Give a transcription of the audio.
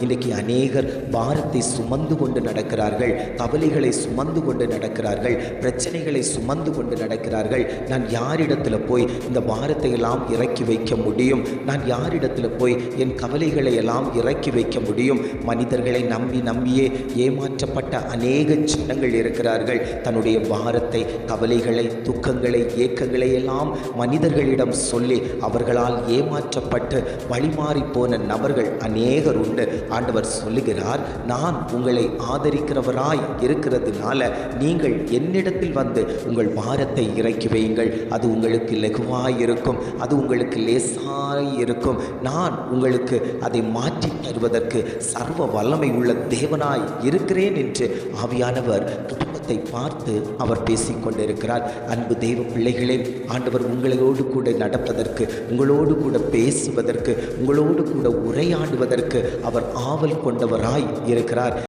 இன்றைக்கு அநேகர் பாரத்தை சுமந்து கொண்டு நடக்கிறார்கள், கவலைகளை சுமந்து கொண்டு நடக்கிறார்கள், பிரச்சனைகளை சுமந்து கொண்டு நடக்கிறார்கள். நான் யாரிடத்தில் போய் இந்த பாரத்தை எல்லாம் இறக்கி வைக்க முடியும்? நான் யாரிடத்தில் போய் என் கவலைகளை எல்லாம் இறக்கி வைக்க முடியும்? மனிதர்களை நம்பியே ஏமாற்றப்பட்ட அநேக ஜனங்கள் இருக்கிறார்கள். தன்னுடைய பாரத்தை, கவலைகளை, துக்கங்களை, ஏக்கங்களை எல்லாம் மனிதர்களிடம் சொல்லி அவர்களால் ஏமாற்றப்பட்டு வழிமாறி போன நபர்கள் அநேகர் உண்டு. ஆண்டவர் சொல்லுகிறார், நான் உங்களை ஆதரிக்கிறவராய் இருக்கிறதுனால நீங்கள் என்னிடத்தில் வந்து உங்கள் பாரத்தை இறக்கி வையுங்கள். அது உங்களுக்கு லகுவாய் இருக்கும், அது உங்களுக்கு லேசாய் இருக்கும். நான் உங்களுக்கு அதை மாற்றி தருவதற்கு சர்வ வல்லமை உள்ள தேவனாய் இருக்கிறேன் என்று ஆவியானவர் குடும்பத்தை பார்த்து அவர் பேசிக்கொண்டிருக்கிறார். அன்பு தேவ பிள்ளைகளே, ஆண்டவர் உங்களோடு கூட நடப்பதற்கு, உங்களோடு கூட பேசுவதற்கு, உங்களோடு கூட உரையாடுவதற்கு அவர் ஆவல் கொண்டவராய் இருக்கிறார்.